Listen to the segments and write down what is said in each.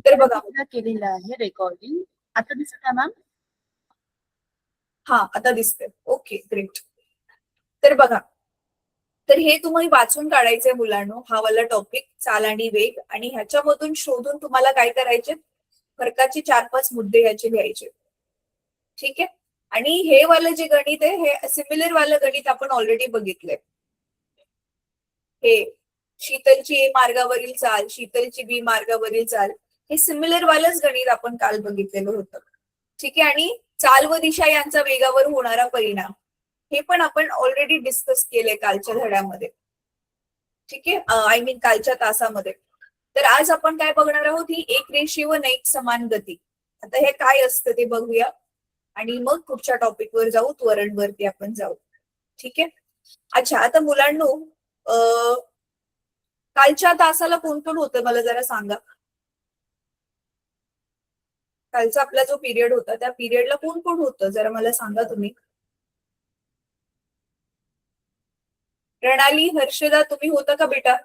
तर बघा, केलेलं आहे रेकॉर्डिंग. आता दिसत आहे मॅम? हा आता दिसतंय. Okay great. तर बघा, तर हे तुम्ही वाचून काढायचंय मुलांनो, हा वाला टॉपिक चाल आणि वेग, आणि ह्याच्यामधून शोधून तुम्हाला काय करायचे, फरकाचे 4-5 मुद्दे ह्याचे लिहायचे. ठीक आहे. आणि हे वालं जे गणित आहे, हे सिमिलर वालं गणित आपण ऑलरेडी बघितलंय. हे शीतलची ए मार्गावरील चाल, शीतलची बी मार्गावरील चाल, हे सिमिलर वालंच गणित आपण काल बघितलेलं होतं. ठीक आहे. आणि चाल व दिशा यांचा वेगावर होणारा परिणाम, हे पण आपण ऑलरेडी डिस्कस केलंय कालच्या धड्यामध्ये. ठीक आहे, आय मीन कालच्या तासामध्ये. तर आज आपण काय बघणार आहोत, ही एक रेषीय व नैक समान गती. आता हे काय असतं ते बघूया, आणि मग पुढच्या टॉपिक वर जाऊ, त्वरणवरती आपण जाऊ. ठीक आहे. अच्छा, आता मुलांनो, कालच्या तासाला कोण कोण होतं मला जरा सांगा. कालचा आपला जो पिरियड होता, त्या पिरियडला कोण कोण होतं जरा मला सांगा तुम्ही. प्रणाली, हर्षदा, तुम्ही होता का बेटा?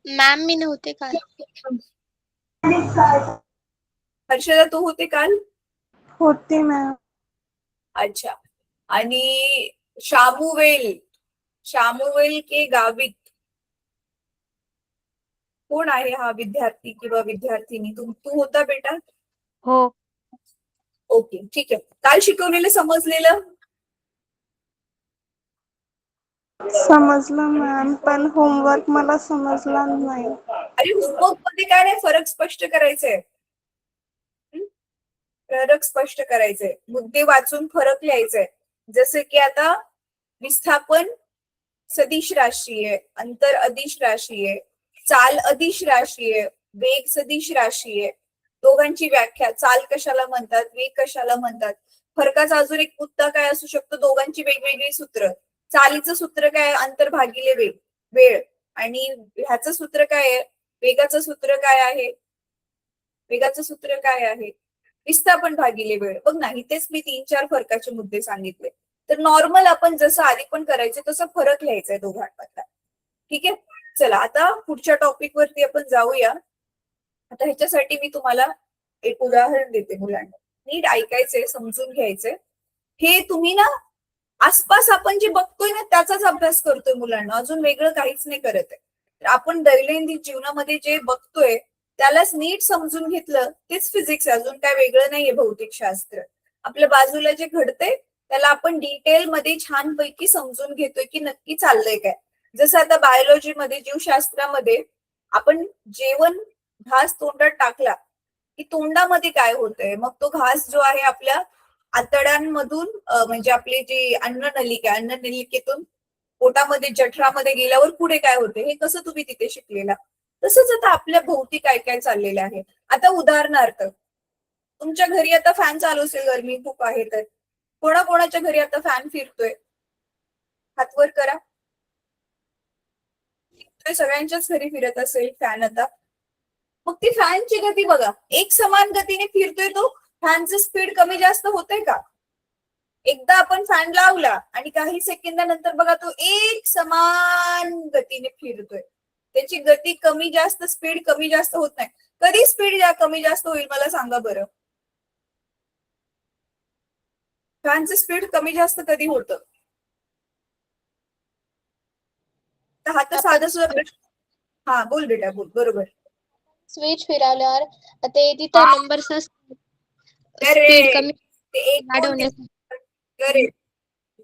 मॅम मी नव्हते काल. हर्षदा तू होते काल? होते मॅम. अच्छा. आणि शामुवेल, शामुवेल के गावित कोण आहे हा विद्यार्थी किंवा विद्यार्थिनी? तू होता बेटा? हो. ओके ठीक आहे. काल शिकवलेलं समजलेलं? समजलं मॅम, पण होमवर्क मला समजला नाही. अरे होमवर्क मध्ये काय नाही, फरक स्पष्ट करायचंय. फरक स्पष्ट करायचंय, मुद्दे वाचून फरक लिहायचंय. जसे की आता विस्थापन सदिश राशी आहे, अंतर अदिश राशी आहे, चाल अदिश राशी आहे, वेग सदिश राशी आहे. दोघांची व्याख्या, चाल कशाला म्हणतात, वेग कशाला म्हणतात. फरकाचा अजून एक मुद्दा काय असू शकतो, दोघांची वेगवेगळी सूत्र. चालीचं सूत्र काय, अंतर भागिले वेळ. आणि ह्याचं सूत्र काय आहे, वेगाचं सूत्र काय आहे, वेगाचं सूत्र काय आहे, विस्थापन भागिले वेळ. बघ ना, इथेच मी 3-4 फरकाचे मुद्दे सांगितले. तर नॉर्मल आपण जसं आधी पण करायचं तसं फरक लिहायचा दोघांमधला. ठीक आहे. चला आता पुढच्या टॉपिक वरती आपण जाऊया. आता ह्याच्यासाठी मी तुम्हाला एक उदाहरण देते मुलांना, नीट ऐकायचंय, समजून घ्यायचंय. हे तुम्ही ना आसपास आपण जे बघतोय ना त्याचाच अभ्यास करतोय मुलांना, अजून वेगळं काहीच नाही करत आहे. तर आपण दैनंदिन जीवनामध्ये जे बघतोय त्यालाच नीट समजून घेतलं तेच फिजिक्स, अजून काय वेगळं नाहीये भौतिकशास्त्र. आपल्या बाजूला जे घडतंय त्याला आपण डिटेलमध्ये छानपैकी समजून घेतोय की नक्की चाललंय काय. जसं आता बायोलॉजीमध्ये, जीवशास्त्रामध्ये आपण जेवण, घास तोंडात टाकला की तोंडामध्ये काय होतंय, मग तो घास जो आहे आपल्या आतड्यांमधून, म्हणजे आपली जी अन्ननलिका, अन्ननलिकेतून पोटामध्ये जठरामध्ये गेल्यावर पुढे काय होते हे कसं तुम्ही तिथे शिकलेला. तसंच आता आपल्या भोवती काय काय चाललेलं आहे. आता उदाहरणार्थ, तुमच्या घरी आता फॅन चालू असेल, गरमी खूप आहे, तर कोणाकोणाच्या घरी आता फॅन फिरतोय, हात वर करा. सगळ्यांच्याच घरी फिरत असेल फॅन आता. मग ती फॅनची गती बघा, एक समान गतीने फिरतोय तो, फॅनचं स्पीड कमी जास्त होतंय का? एकदा आपण फॅन लावला आणि काही सेकंदानंतर बघा तो एक समान गतीने फिरतोय. त्याची गती कमी जास्त, स्पीड कमी जास्त होत नाही. कधी स्पीड कमी जास्त होईल मला सांगा बरं. फॅनचं स्पीड कमी जास्त कधी होतं? तर हा तर साधा सुद्धा प्रश्न. हा बोल बेटा बोल. बरोबर. स्विच फिरवल्यावर ते तिथं नंबर स्पीड कमी ते एक दोन वाढवण्यासाठी. करेक्ट,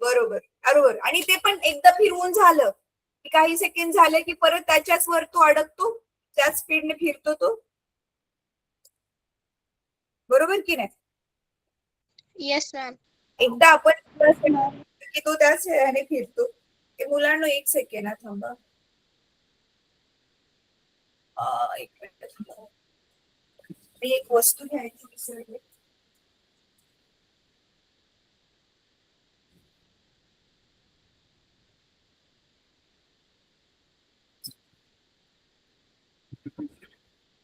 बरोबर बरोबर. आणि ते पण एकदा फिरवून झालं की काही सेकंड झाले की परत त्याच्याच वर तो अडकतो, त्याच स्पीडने फिरतो तो. बरोबर की नाही? Yes ma'am. एकदा आपण की तो त्याच ह्याने फिरतो. ते मुलांना एक सेकंड थांबा, एक मिनिट, मी एक वस्तू घ्यायची विसरले.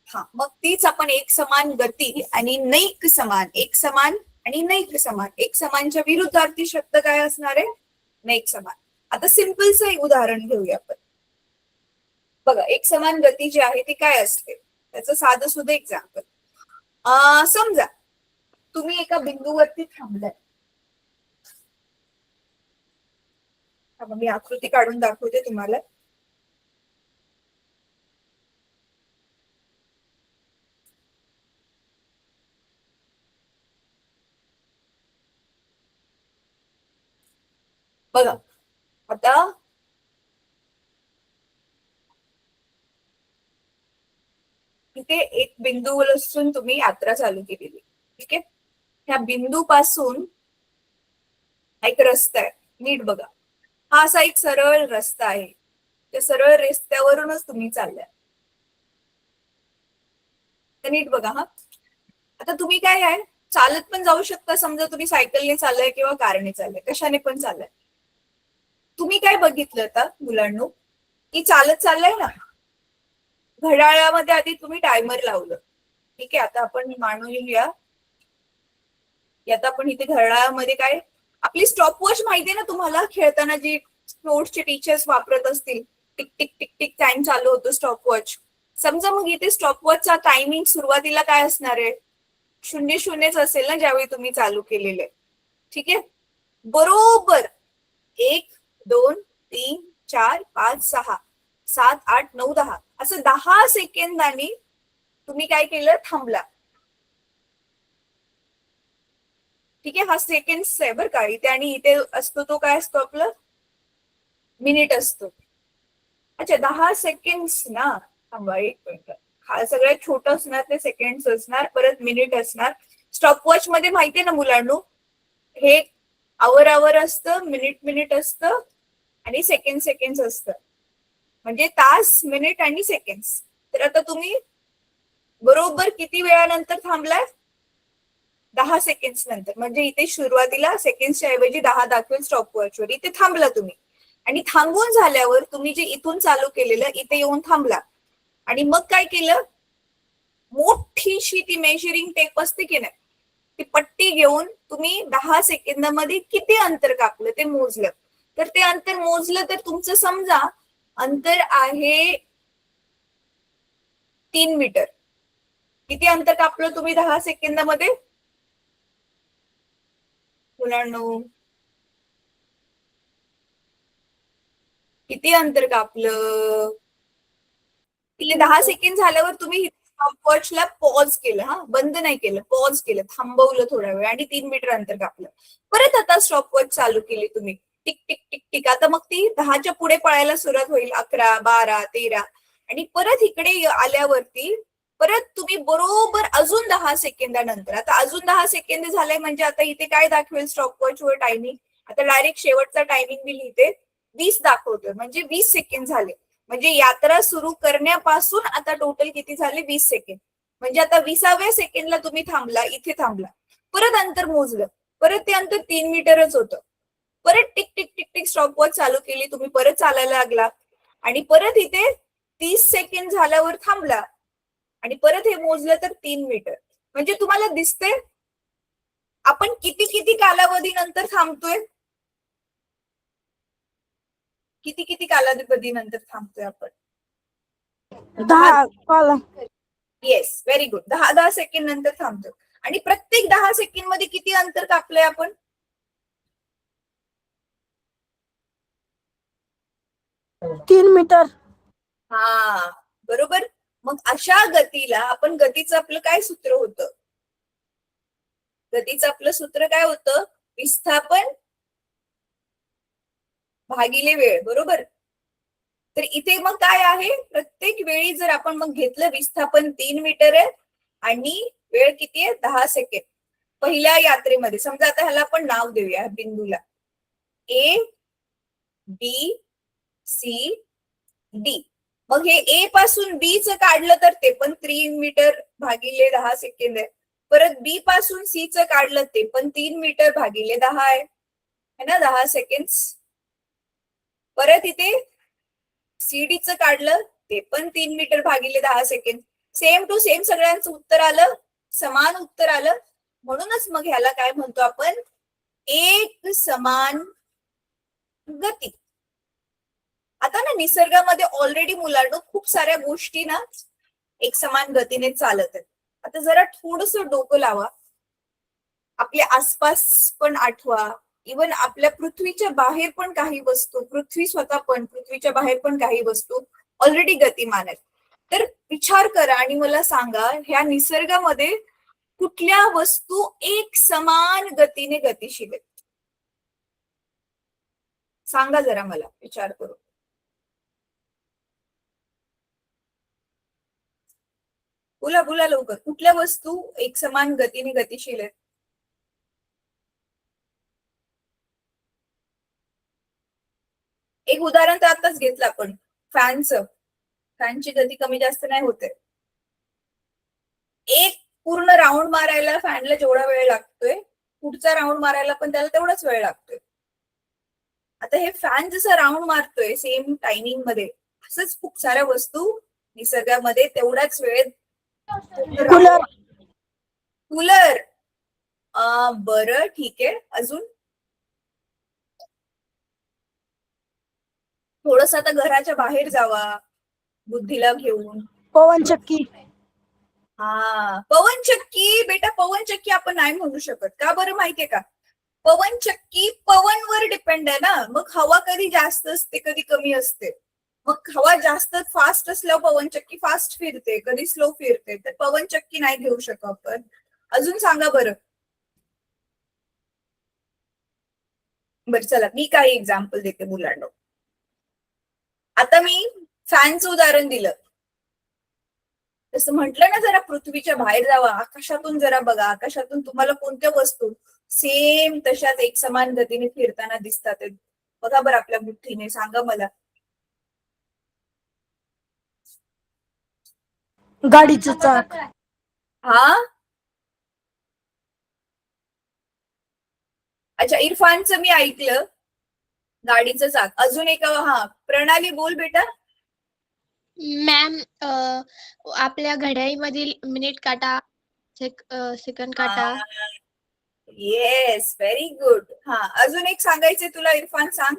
हा, मग तीच आपण एक समान गती आणि नैक समान, एक समान आणि नैक समान, एक समानच्या विरुद्धार्थी शब्द काय असणार आहे, नैक समान. आता सिंपलचं एक उदाहरण घेऊया आपण. बघा, एक समान गती जी आहे ती काय असते, त्याचं साधं सुद्धा एक्झाम्पल. समजा तुम्ही एका बिंदूवरती थांबलाय. मी आकृती काढून दाखवते तुम्हाला. बघा आता इथे एक बिंदूवरून तुम्ही यात्रा चालू केलेली. ठीक आहे. ह्या बिंदूपासून एक रस्ता आहे. नीट बघा. हा असा एक सरळ रस्ता आहे. त्या सरळ रस्त्यावरूनच तुम्ही चाललाय. तर नीट बघा हा. आता तुम्ही काय आहे, चालत पण जाऊ शकता. समजा तुम्ही सायकलने चाललाय किंवा कारने चाललाय, कशाने पण चाललाय. तुम्ही काय बघितलं आता मुलांनो, की चालत चाललाय ना, घड्याळामध्ये आधी तुम्ही टायमर लावलं. ठीक आहे. आता आपण मानूया आता आपण इथे घड्याळामध्ये काय, आपली स्टॉपवॉच माहितीये ना तुम्हाला, खेळताना जी स्पोर्ट्सचे टीचर्स वापरत असतील, tick tick tick tick time चालू होतो स्टॉपवॉच. समजा मग इथे स्टॉपवॉचचा टायमिंग सुरुवातीला काय असणार आहे, 00 असेल ना ज्यावेळी तुम्ही चालू केलेले. ठीक आहे. बरोबर 1 2 3 4 5 6 7 8 9 10 असं 10 सेकंदांनी तुम्ही काय केलं, थांबला. ठीक आहे. हा सेकंड्स आहे बरं का इथे, आणि इथे असतो तो काय असतो आपलं मिनिट असतो. अच्छा 10 सेकंड्स ना, थांबा एक मिनिट. हा सगळ्यात छोटं असणार ते सेकंड्स असणार, परत मिनिट असणार. स्टॉपवॉच मध्ये माहितीये ना मुलांनो, हे आवर असतं, मिनिट असतं आणि सेकंड्स असतं. म्हणजे तास, मिनिट आणि सेकंड्स. तर आता तुम्ही बरोबर किती वेळानंतर थांबलाय, 10 सेकंड्स नंतर. म्हणजे इथे सुरुवातीला सेकंड्सच्या ऐवजी 10 दाखवेल स्टॉपवॉचवर. इथे थांबला तुम्ही, आणि थांबून झाल्यावर तुम्ही जे इथून चालू केलेलं इथे येऊन थांबला. आणि मग काय केलं, मोठीशी ती मेजरिंग टेप असते की नाही, ती पट्टी घेऊन तुम्ही 10 सेकंदामध्ये किती अंतर कापलं ते मोजलं. तर ते अंतर मोजलं तर तुमचं समजा अंतर आहे 3 मीटर. किती अंतर कापलं तुम्ही 10 सेकंदामध्ये मुलांनो, किती अंतर कापलं. तिथे 10 सेकंड झाल्यावर तुम्ही स्टॉपवॉचला पॉज केलं. हा, बंद नाही केलं, पॉज केलं, थांबवलं थोडा वेळ आणि 3 मीटर अंतर कापलं. परत आता स्टॉपवॉच चालू केली तुम्ही, टिक टिक टिक टिक. आता मग ती 10च्या पुढे पळायला सुरुवात होईल, 11 12 13. आणि परत इकडे आल्यावरती परत तुम्ही बरोबर अजून 10 सेकंदानंतर, आता अजून 10 सेकंद झाले म्हणजे आता इथे काय दाखवेल स्टॉपवॉच वर टायमिंग, आता डायरेक्ट शेवटचा टायमिंग मी लिहिते 20 दाखवतोय. म्हणजे 20 सेकंद झाले. म्हणजे यात्रा सुरू करण्यापासून आता टोटल किती झाले, 20 सेकंड. म्हणजे आता 20व्या सेकंडला तुम्ही थांबला, इथे थांबला. परत अंतर मोजलं, परत ते अंतर 3 मीटरच होतं. परत tick tick tick tick stopwatch चालू केली, तुम्ही परत चालायला लागला, आणि परत इथे 30 सेकंड झाल्यावर थांबला, आणि परत हे मोजलं तर 3 मीटर. म्हणजे तुम्हाला दिसते आपण किती किती कालावधी नंतर थांबतोय, किती किती कालावधी नंतर थांबतोय आपण. 10 column. Yes, very good. 10 second नंतर थांबतो. आणि प्रत्येक 10 सेकंड मध्ये किती अंतर कापलंय आपण, 3 मीटर. हा बरोबर. मग अशा गतीला आपण, गतीचं आपलं काय सूत्र होतं, गतीचं आपलं सूत्र काय होतं, विस्थापन भागिले वेळ. बरोबर. तर इथे मग काय आहे, प्रत्येक वेळी जर आपण मग घेतलं, विस्थापन 3 मीटर आहे आणि वेळ किती आहे, 10 सेकंड. पहिल्या यात्रेमध्ये समजा, आता ह्याला आपण नाव देऊया बिंदूला, ए बी सी डी. मग हे ए पासून बी च काढलं तर ते पण 3 मीटर भागिले 10 सेकंड आहे. परत बी पासून सी च काढलं ते पण 3 मीटर भागिले 10 आहे ना, 10 सेकंड. परत इथे सीडी च काढलं ते पण 3 मीटर भागिले 10 सेकंड. सेम टू सेम सगळ्यांचं उत्तर आलं, समान उत्तर आलं. म्हणूनच मग ह्याला काय म्हणतो आपण, एक समान गती. आता ना निसर्गामध्ये ऑलरेडी मुलांना खूप साऱ्या गोष्टी ना एक समान गतीने चालत आहेत. आता जरा थोडस डोकं लावा, आपल्या आसपास पण आठवा, इवन आपल्या पृथ्वीच्या बाहेर पण काही वस्तू, पृथ्वी स्वतः पण, पृथ्वीच्या बाहेर पण काही वस्तू ऑलरेडी गतिमान आहेत. तर विचार करा आणि मला सांगा, ह्या निसर्गामध्ये कुठल्या वस्तू एक समान गतीने गतिशील आहेत? सांगा जरा मला, विचार करू. बोला बोला लवकर, कुठल्या वस्तू एक समान गतीने गतिशील आहेत? एक उदाहरण तर आताच घेतलं आपण, फॅनचं. फॅनची गती कमी जास्त नाही होते. एक पूर्ण राऊंड मारायला फॅनला जेवढा वेळ लागतोय, पुढचा राऊंड मारायला पण त्याला तेवढाच वेळ लागतोय. आता हे फॅन जसं राऊंड मारतोय सेम टायमिंग मध्ये, असंच खूप साऱ्या वस्तू निसर्गामध्ये तेवढाच वेळेत. कूलर. कूलर. बरं, ठीक आहे. अजून थोडस आता घराच्या बाहेर जावा बुद्धीला घेऊन. पवनचक्की. हा, पवनचक्की. बेटा, पवनचक्की आपण नाही म्हणू शकत. का बरं माहितीये का? पवनचक्की पवनवर डिपेंड आहे ना. मग हवा कधी जास्त असते, कधी कमी असते. मग हवा जास्त फास्ट असल्यावर पवनचक्की फास्ट फिरते, कधी स्लो फिरते. तर पवनचक्की नाही घेऊ शकत आपण. अजून सांगा बरं. बरं चला, मी काही एक्झाम्पल देते मुलांना. आता मी फॅनचं उदाहरण दिलं, तसं म्हटलं ना, जरा पृथ्वीच्या बाहेर जावा, आकाशातून जरा बघा. आकाशातून तुम्हाला कोणत्या वस्तू सेम तशाच एक समान गतीने फिरताना दिसतात? बघा बरं आपल्या बुद्धीने, सांगा मला. गाडीचं चाक. हा, अच्छा, इरफानचं मी ऐकलं, गाडीचं चाक. अजून एक, हा, प्रणाली बोल बेटा. मॅम, आपल्या घड्याळीमधील मिनिट काटा, सेकंद काटा. Yes, very good. हा, अजून एक सांगायचंय तुला, इरफान सांग.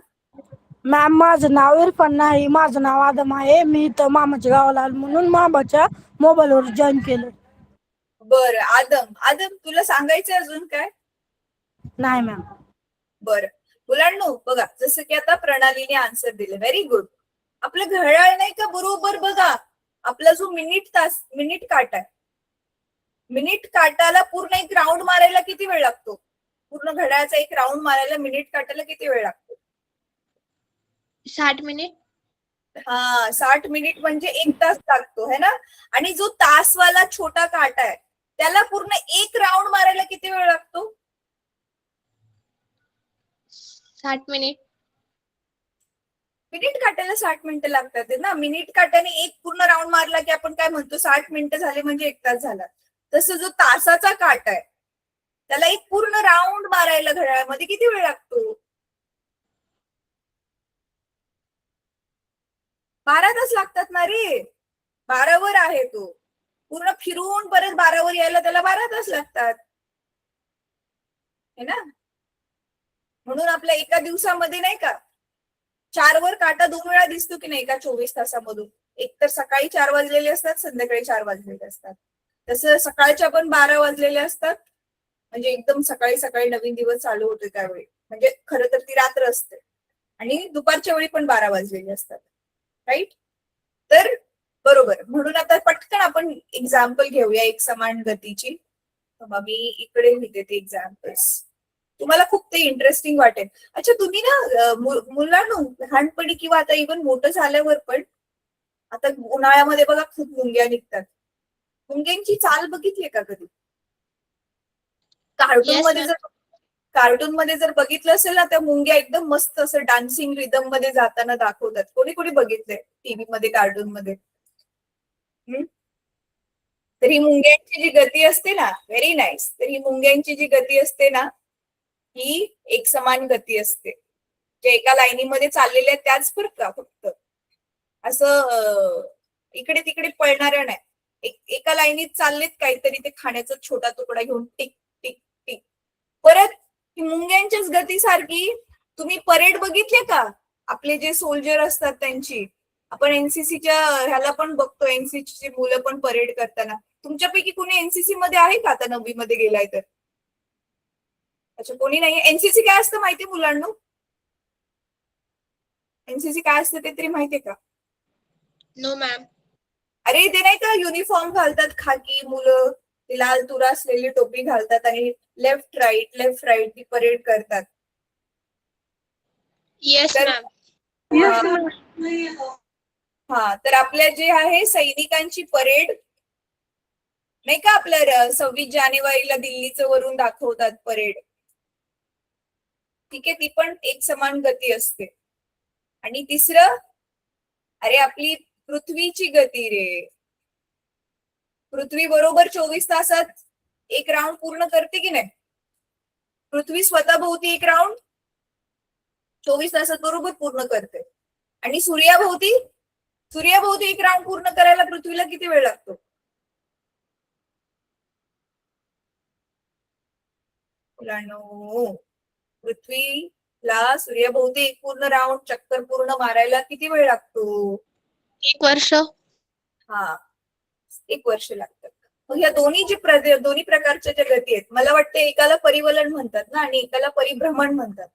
मॅम, माझं नाव इरफान नाही, माझं नाव आदम आहे. मी इथं मामाच्या गावाला आलो म्हणून मामाच्या मोबाईलवर जॉईन केलं. बरं, आदम. आदम, तुला सांगायचंय अजून काय? नाही मॅम. बरं, मुलांनो बघा, जसं की आता प्रणालीने आन्सर दिले, व्हेरी गुड. आपलं घड्याळ नाही का, बरोबर बघा, आपला जो मिनिट काटा आहे, मिनिट काटाला पूर्ण एक राऊंड मारायला किती वेळ लागतो? पूर्ण घड्याळाचा एक राऊंड मारायला मिनिट काटाला किती वेळ लागतो? 60 मिनिट. हा, 60 मिनिट म्हणजे 1 तास लागतो, है ना. आणि जो तासवाला छोटा काटा आहे, त्याला पूर्ण एक राऊंड मारायला किती वेळ लागतो? 60 मिनिट. मिनिट काटायला 60 मिनिटं लागतात ना. मिनिट काट्याने एक पूर्ण राऊंड मारला की आपण काय म्हणतो, 60 मिनिटं झाले म्हणजे 1 तास झाला. तसं जो तासाचा काटा आहे, त्याला एक पूर्ण राऊंड मारायला घड्याळामध्ये किती वेळ लागतो? 12 तास लागतात ना रे. 12 वर आहे तो. पूर्ण फिरून परत 12 वर यायला त्याला 12 तास लागतात, है ना. म्हणून आपल्या एका दिवसामध्ये नाही का 4 वर काटा 2 वेळा दिसतो की नाही का 24 तासामधून. एक तर सकाळी 4 वाजलेले असतात, संध्याकाळी 4 वाजलेले असतात. तसं सकाळच्या पण 12 वाजलेले असतात, म्हणजे एकदम सकाळी सकाळी नवीन दिवस चालू होते त्यावेळी. म्हणजे खरं तर ती रात्र असते. आणि दुपारच्या वेळी पण 12 वाजलेले असतात, राईट. तर बरोबर. म्हणून आता पटकन आपण एक्झाम्पल घेऊया एक समान गतीची. मी इकडे लिहिते ते एक्झाम्पल्स, तुम्हाला खूप ते इंटरेस्टिंग वाटेल. अच्छा, तुम्ही ना मुलांनो, लहानपणी किंवा आता इव्हन मोठं झाल्यावर पण, आता उन्हाळ्यामध्ये बघा खूप मुंग्या निघतात. मुंग्यांची चाल बघितली का कधी? कार्टून मध्ये जर बघितलं असेल ना, त्या मुंग्या एकदम मस्त असं डान्सिंग रिदम मध्ये जाताना दाखवतात. कोणी कोणी बघितलंय टीव्ही मध्ये, कार्टून मध्ये? तर ही मुंग्यांची जी गती असते ना, व्हेरी नाईस. तर ही मुंग्यांची जी गती असते ना, ही एक समान गती असते. जे एका लाईनीमध्ये चाललेल्या त्याच बरं का, फक्त असं इकडे तिकडे पळणाऱ्या नाही. एका लाईनीत चाललेत काहीतरी, ते खाण्याचा छोटा तुकडा घेऊन टिक टिक टिक. परत मुंग्यांच्याच गतीसारखी तुम्ही परेड बघितले का? आपले जे सोल्जर असतात त्यांची, आपण एनसीसीच्या ह्याला पण बघतो, एनसीसीची मुलं पण परेड करताना. तुमच्यापैकी कोणी एनसीसी मध्ये आहे का आता 9वी मध्ये गेलाय तर? अच्छा, कोणी नाही. एनसीसी काय असतं माहिती मुलांना? एनसीसी काय असतं ते तरी माहितीये का? No ma'am. अरे ते नाही का युनिफॉर्म घालतात खाकी मुलं, ती लाल तुरा असलेली टोपी घालतात आणि लेफ्ट राईट ती परेड करतात. येस तर मॅम. हा, तर आपल्या जे आहे सैनिकांची परेड नाही का, आपल्या 26 जानेवारीला दिल्लीचं वरून दाखवतात परेड. ठीक आहे, ती पण एक समान गती असते. आणि तिसरं, अरे आपली पृथ्वीची गती रे. पृथ्वी बरोबर 24 तासात एक राऊंड पूर्ण करते की नाही? पृथ्वी स्वतःभोवती एक राऊंड 24 तासात बरोबर पूर्ण करते. आणि सूर्याभोवती एक राऊंड पूर्ण करायला पृथ्वीला किती वेळ लागतो? मुलांनो, पृथ्वीला सूर्याभोवती एक पूर्ण राऊंड चक्कर पूर्ण मारायला किती वेळ लागतो? 1 वर्ष. हा, 1 वर्ष लागतं. मग या दोन्ही प्रकारच्या ज्या गती आहेत, मला वाटतं एकाला परिवलन म्हणतात ना आणि एकाला परिभ्रमण म्हणतात.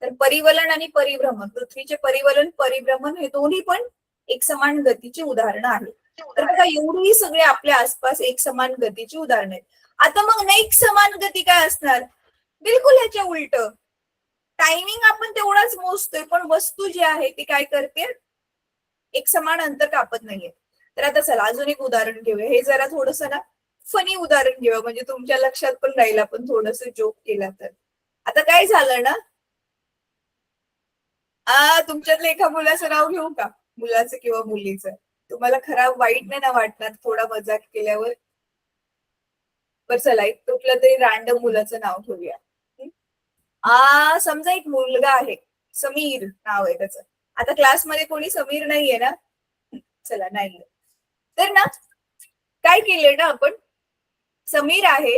तर परिवलन आणि परिभ्रमण, पृथ्वीचे परिवलन परिभ्रमण हे दोन्ही पण एक समान गतीची उदाहरणं आहेत. तर बघा, एवढी सगळे आपल्या आसपास एक समान गतीची उदाहरणं आहेत. आता मग एक समान गती काय असणार? बिलकुल ह्याच्या उलट. टायमिंग आपण तेवढाच मोजतोय, पण वस्तू जी आहे ती काय करते? एक समान अंतर कापत नाहीये. तर आता चला अजून एक उदाहरण घेऊया. हे जरा थोडस ना फनी उदाहरण घेऊया, म्हणजे तुमच्या लक्षात पण राहील आपण थोडस जोक केला तर. आता काय झालं ना, तुमच्यातलं एका मुलाचं नाव घेऊ का? मुलाचं किंवा मुलीचं. तुम्हाला खराब वाईट नाही ना वाटणार थोडा मजाक केल्यावर? बरं चला, एक कुठलं तरी रॅन्डम मुलाचं नाव ठेवूया. समजा एक मुलगा आहे, समीर नाव आहे त्याचं. आता क्लासमध्ये कोणी समीर नाहीये ना? चला नाहीये. तर ना काय केलंय ना आपण, समीर आहे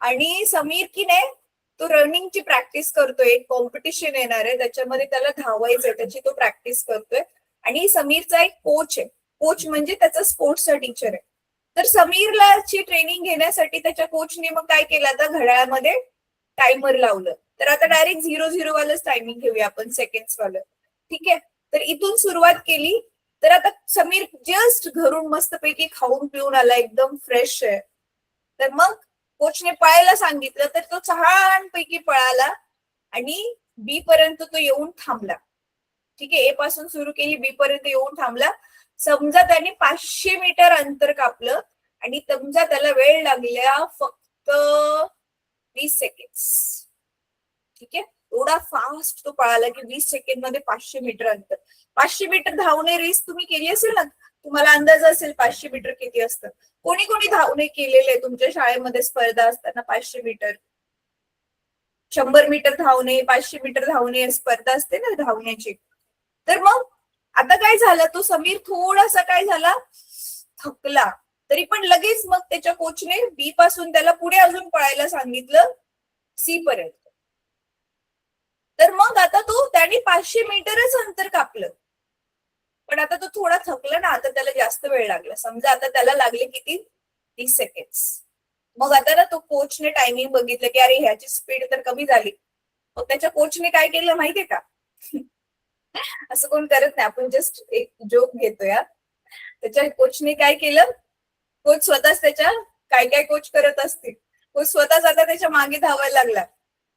आणि समीर की नाही तो रनिंगची प्रॅक्टिस करतोय. एक कॉम्पिटिशन येणार आहे, त्याच्यामध्ये त्याला धावायचंय, त्याची तो प्रॅक्टिस करतोय. आणि समीरचा एक कोच आहे. कोच म्हणजे त्याचा स्पोर्ट्सचा टीचर आहे. तर समीरला ट्रेनिंग घेण्यासाठी त्याच्या कोचने मग काय केलं, आता घड्याळामध्ये टायमर लावलं. तर आता डायरेक्ट 0-0 वालंच टायमिंग घेऊया आपण, सेकंड्स वालं. ठीक आहे, तर इथून सुरुवात केली. तर आता समीर जस्ट घरून मस्तपैकी खाऊन पिऊन आला, एकदम फ्रेश आहे. तर मग कोचने पळायला सांगितलं, तर तो छानपैकी पळाला आणि बी पर्यंत तो येऊन थांबला. ठीक आहे, ए पासून सुरू केली, बी पर्यंत येऊन थांबला. समजा त्याने 500 मीटर अंतर कापलं आणि समजा त्याला वेळ लागल्या फक्त 20 सेकंड. ठीक आहे, एवढा फास्ट तो पळाला की 20 सेकंड मध्ये 500 मीटर अंतर. 500 मीटर धावणे रेस तुम्ही केली असेल ना, तुम्हाला अंदाज असेल 500 मीटर किती असतं. कोणी कोणी धावणे केलेले तुमच्या शाळेमध्ये स्पर्धा असताना? 500 मीटर, 100 मीटर धावणे, 500 मीटर धावणे स्पर्धा असते ना धावण्याची. तर मग आता काय झालं, तो समीर थोडासा काय झाला, थकला. तरी पण लगेच मग त्याच्या कोचने बी पासून त्याला पुढे अजून पळायला सांगितलं, सी पर्यंत. तर मग आता त्याने 500 मीटरच अंतर कापलं. पण आता तो थोडा थकला ना, आता त्याला जास्त वेळ लागला. समजा आता त्याला लागले किती, 30 सेकंड. मग आता ना तो कोचने टायमिंग बघितलं की अरे ह्याची स्पीड तर कमी झाली. मग त्याच्या कोचने काय केलं माहितीये का? असं कोण करत नाही, आपण जस्ट एक जोक घेतोय. त्याच्या कोचने काय केलं, कोच स्वतःच त्याच्या काय काय कोच करत असतील, कोच स्वतःच आता त्याच्या मागे धावायला लागला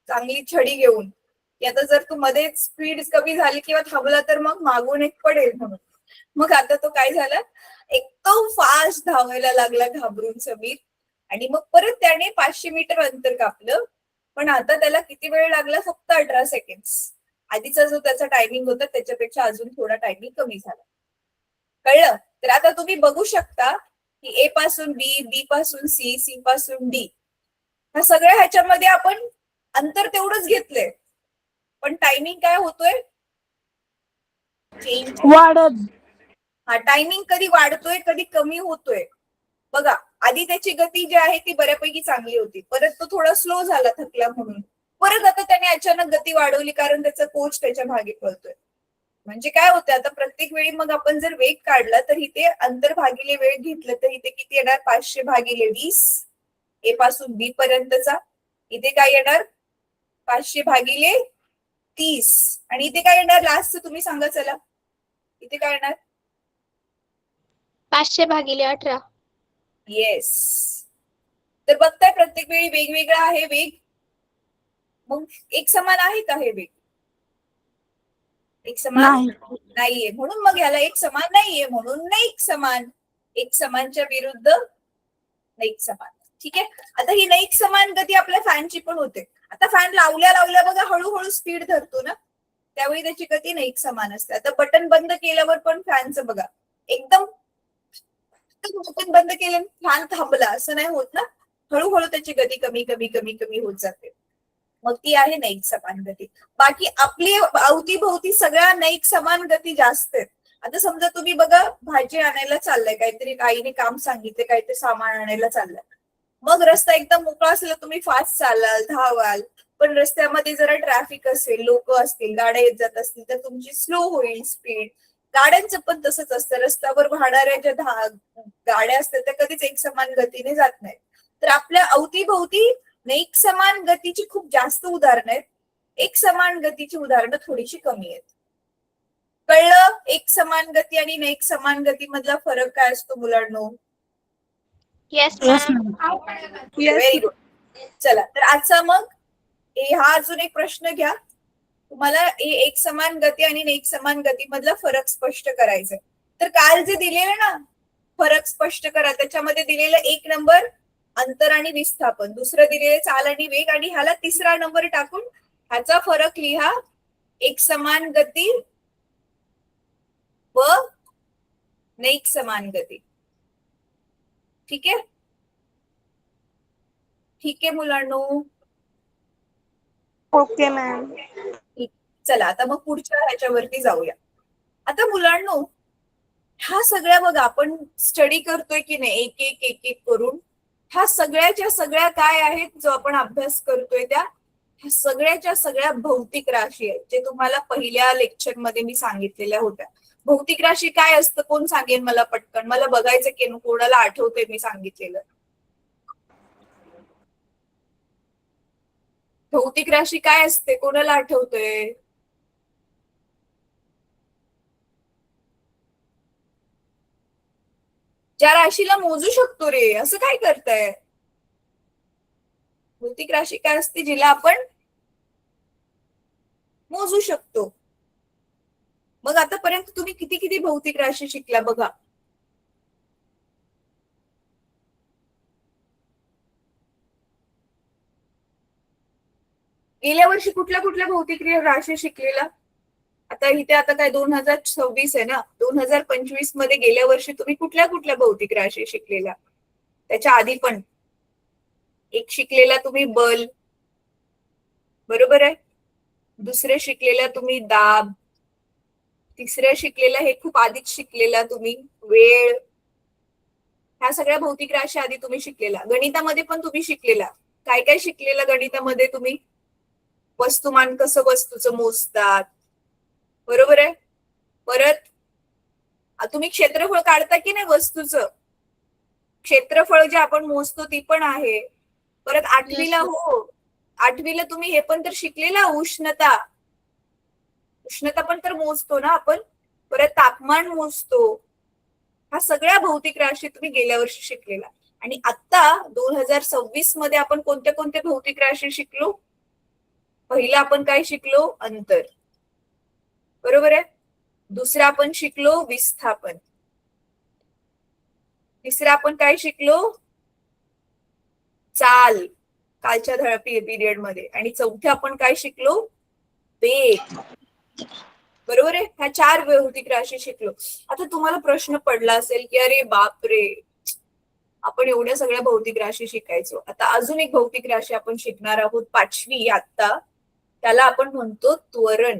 चांगली छडी घेऊन, की आता जर तू मध्ये स्पीड कमी झाली किंवा थांबला तर मग मागून एक पडेल म्हणून. मग आता तो काय झाला, एकदम फास्ट धावायला लागला घाबरून समीर. आणि मग परत त्याने 500 मीटर अंतर कापलं. पण आता त्याला किती वेळ लागला, फक्त 18 सेकंड. आधीचा जो त्याचा टायमिंग होता त्याच्यापेक्षा अजून थोडा टायमिंग कमी झाला. कळलं? तर आता तुम्ही बघू शकता की ए पासून बी, बी पासून सी, सी पासून डी, ह्या सगळ्या ह्याच्यामध्ये आपण अंतर तेवढंच घेतलंय, पण टायमिंग काय होतोय, चेंज वाढत. हा, टायमिंग कधी वाढतोय कधी कमी होतोय. बघा, आधी त्याची गती जी आहे ती बऱ्यापैकी चांगली होती, परत तो थोडा स्लो झाला थकला म्हणून. परत आता त्याने अचानक गती वाढवली कारण त्याचा कोच त्याच्या मागे पळतोय. म्हणजे काय होतं आता प्रत्येक वेळी मग आपण जर वेग काढला तर इथे अंतर भागिले वेग घेतलं तर इथे किती येणार 500 भागिले 20 ए पासून बी पर्यंतचा. इथे काय येणार 500 भागिले 30 आणि इथे काय येणार लास्ट तुम्ही सांगा चला. इथे काय येणार 500 भागिले 18. येस. तर बघताय प्रत्येक वेळी वेगवेगळा आहे वेग. मग एक समान आहे का हे वेग? एक समान नाही. नाहीये म्हणून मग याला एक समान नाहीये म्हणून नाही एक समान. एक समानच्या विरुद्ध नाईक समान. ठीक आहे. आता ही नाईक समान गती आपल्या फॅनची पण होते. आता फॅन लावल्या लावल्या बघा हळूहळू स्पीड धरतो ना त्यावेळी त्याची गती नाईक समान असते. आता बटन बंद केल्यावर पण फॅनचं बघा एकदम बटन बंद केलं फॅन थांबला असं नाही होत ना. हळूहळू त्याची गती कमी कमी कमी कमी होत जाते. मग ती आहे नाईक समान गती. बाकी आपली अवतीभोवती सगळ्या नाईक समान गती जास्त आहेत. आता समजा तुम्ही बघा भाजी आणायला चाललंय काहीतरी आईने काम सांगितले काहीतरी सामान आणायला चाललंय. मग रस्ता एकदम मोकळा असेल तुम्ही फास्ट चालाल धावाल. पण रस्त्यामध्ये जरा ट्रॅफिक असेल लोक असतील गाड्या येत जात असतील तर तुमची स्लो होईल स्पीड. गाड्यांचं पण तसंच असतं. रस्त्यावर वाहणाऱ्या ज्या गाड्या असतात त्या कधीच एक समान गतीने जात नाहीत. तर आपल्या अवतीभोवती एक समान गतीची खूप जास्त उदाहरणं आहेत. एक समान गतीची उदाहरणं थोडीशी कमी आहेत. कळलं एक समान गती आणि एक समान गती मधला फरक काय असतो मुलांनो? Yes, yes ma'am. Ma'am. Very good. चला तर आजचा मग हा अजून एक प्रश्न घ्या. तुम्हाला एक समान गती आणि एक समान गती मधला फरक स्पष्ट करायचा. तर काल जे दिलेलं ना फरक स्पष्ट करा त्याच्यामध्ये दिलेलं 1 नंबर अंतर आणि विस्थापन. दुसरं दिलेले चाल आणि वेग आणि ह्याला तिसरा नंबर टाकून ह्याचा फरक लिहा एक समान गती व नाईक समान गती. ठीक आहे. ठीक आहे मुलांनो. Okay ma'am. चला आता मग पुढच्या ह्याच्यावरती जाऊया. आता मुलांनो ह्या सगळ्या बघा आपण स्टडी करतोय की नाही एक एक एक एक करून. ह्या सगळ्याच्या सगळ्या काय आहेत जो आपण अभ्यास करतोय त्या ह्या सगळ्याच्या सगळ्या भौतिक राशी आहेत जे तुम्हाला पहिल्या लेक्चर मध्ये मी सांगितलेल्या होत्या. भौतिक राशी काय असतं कोण सांगेन मला पटकन. मला बघायचं की कोणाला आठवतंय मी सांगितलेलं. भौतिक राशी काय असते कोणाला आठवतंय? ज्या राशीला मोजू शकतो रे असं काय करताय? भौतिक राशी काय असते जिला आपण मोजू शकतो. मग आतापर्यंत तुम्ही किती किती भौतिक राशी शिकला बघा. गेल्या वर्षी कुठल्या कुठल्या भौतिक राशी शिकलेला? आता इथे आता काय 2026 आहे ना. 2025 मध्ये गेल्या वर्षी तुम्ही कुठल्या कुठल्या भौतिक राशी शिकलेल्या? त्याच्या आधी पण एक शिकलेला तुम्ही बल बरोबर आहे. दुसरे शिकलेला तुम्ही दाब. तिसऱ्या शिकलेला हे खूप आधीच शिकलेला तुम्ही वेळ. ह्या सगळ्या भौतिक राशी आधी तुम्ही शिकलेला. गणितामध्ये पण तुम्ही शिकलेला. काय काय शिकलेला गणितामध्ये तुम्ही? वस्तुमान कसं वस्तूचं मोजतात बरोबर आहे. परत तुम्ही क्षेत्रफळ काढता की नाही वस्तूचं क्षेत्रफळ जे आपण मोजतो ती पण आहे. परत आठवीला हो 8वीला तुम्ही हे पण तर शिकलेला उष्णता. उष्णता पण तर मोजतो ना आपण. परत तापमान मोजतो. ह्या सगळ्या भौतिक राशी तुम्ही गेल्या वर्षी शिकलेला. आणि आता 2026 मध्ये आपण कोणत्या कोणत्या भौतिक राशी शिकलो? पहिला आपण काय शिकलो? अंतर बरोबर आहे. दुसरा आपण शिकलो विस्थापन. तिसरा आपण काय शिकलो? चाल कालच्या पिरियड मध्ये. आणि चौथ्या आपण काय शिकलो? वेग बरोबर आहे. ह्या 4 भौतिक राशी शिकलो. आता तुम्हाला प्रश्न पडला असेल की अरे बापरे आपण एवढ्या सगळ्या भौतिक राशी शिकायचो. आता अजून एक भौतिक राशी आपण शिकणार आहोत 5वी आता. त्याला आपण म्हणतो त्वरण.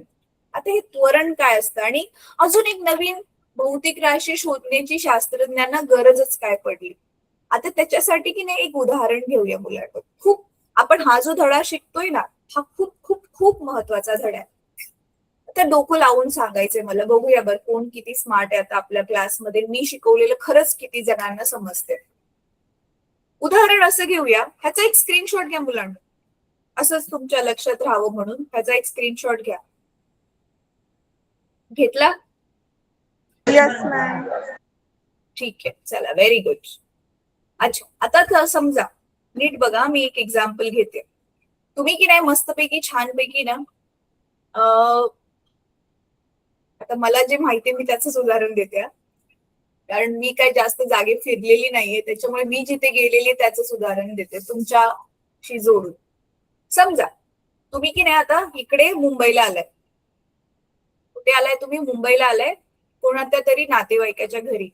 आता हे त्वरण काय असतं आणि अजून एक नवीन भौतिक राशी शोधण्याची शास्त्रज्ञांना गरजच काय पडली. आता त्याच्यासाठी की नाही एक उदाहरण घेऊया मुलांना. खूप आपण हा जो धडा शिकतोय ना हा खूप खूप खूप महत्वाचा धडा आहे. फक्त डोकं लावून सांगायचंय मला. बघूया बरं कोण किती स्मार्ट आहे आता आपल्या क्लासमध्ये. मी शिकवलेलं खरंच किती जणांना समजते. उदाहरण असं घेऊया, ह्याचा एक स्क्रीनशॉट घ्या मुलांना, असंच तुमच्या लक्षात राहावं म्हणून ह्याचा एक स्क्रीनशॉट घ्या. घेतला? Yes ma'am. ठीक आहे, चला, व्हेरी गुड. अच्छा, आता समजा नीट बघा, मी एक एक्झाम्पल घेते. तुम्ही की नाही मस्तपैकी छानपैकी ना आता मला जे माहितीये मी त्याचंच उदाहरण देते, कारण मी काय जास्त जागे फिरलेली नाहीये, त्याच्यामुळे मी जिथे गेलेली त्याचंच उदाहरण देते तुमच्याशी जोडून. समजा तुम्ही की नाही आता इकडे मुंबईला आलाय. कुठे आलाय तुम्ही? मुंबईला आलाय कोणाच्या तरी नातेवाईकाच्या घरी.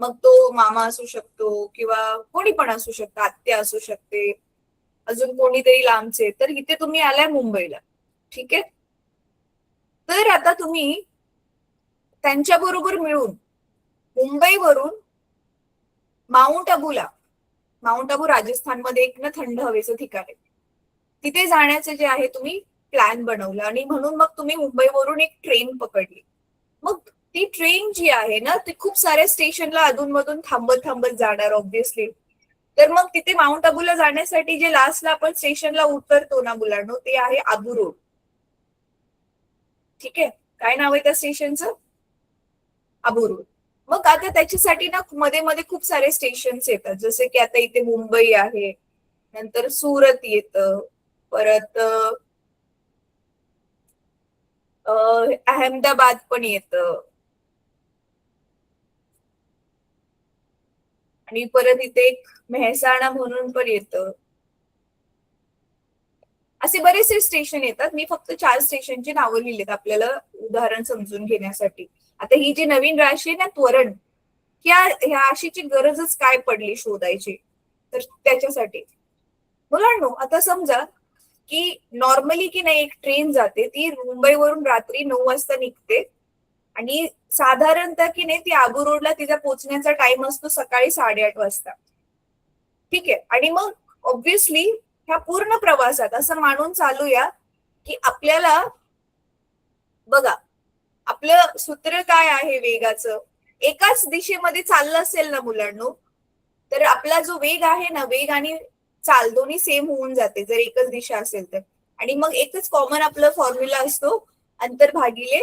मग तो मामा असू शकतो किंवा कोणी पण असू शकतं, आत्या असू शकते, अजून कोणीतरी लांबचे. तर इथे तुम्ही आलाय मुंबईला, ठीक आहे. तर आता तुम्ही त्यांच्या बरोबर मिळून मुंबईवरून माउंट आबू राजस्थानमध्ये एक ना थंड हवेचं ठिकाण आहे, तिथे जाण्याचं जे आहे तुम्ही प्लॅन बनवलं आणि म्हणून मग तुम्ही मुंबईवरून एक ट्रेन पकडली. मग ती ट्रेन जी आहे ना ती खूप साऱ्या स्टेशनला अधूनमधून थांबत जाणार ऑब्व्हियसली. तर मग तिथे माउंट आबूला जाण्यासाठी जे लास्टला आपण स्टेशनला उतरतो ना मुलांनो, ते आहे आबू रोड. ठीक आहे, काय नाव आहे त्या स्टेशनचं? आबू रोड. मग आता त्याच्यासाठी ना मध्ये मध्ये खूप सारे स्टेशन्स येतात, जसे की आता इथे मुंबई आहे, नंतर सुरत येतं, परत अहमदाबाद पण येतं, आणि परत इथे एक मेहसाणा म्हणून पण येतं. असे बरेचसे स्टेशन येतात. मी फक्त 4 स्टेशनची नावं लिहिलीत आपल्याला उदाहरण समजून घेण्यासाठी. आता ही जी नवीन राशी आहे ना त्वरण, ह्या राशीची गरजच काय पडली शोधायची, तर त्याच्यासाठी मुलांनो आता समजा की नॉर्मली की नाही एक ट्रेन जाते, ती मुंबईवरून रात्री 9 वाजता निघते आणि साधारणतः की नाही ती आबू रोडला तिचा पोहोचण्याचा टाइम असतो सकाळी 8:30 वाजता. ठीक आहे. आणि मग ऑब्व्हियसली ह्या पूर्ण प्रवासात असं मानून चालूया की आपल्याला बघा, आपलं सूत्र काय आहे वेगाचं? एकाच दिशेमध्ये चाललं असेल ना मुलांनो, तर आपला जो वेग आहे ना, वेग आणि चाल दोन्ही सेम होऊन जाते जर एकच दिशा असेल तर. आणि मग एकच कॉमन आपला फॉर्म्युला असतो, अंतर भागिले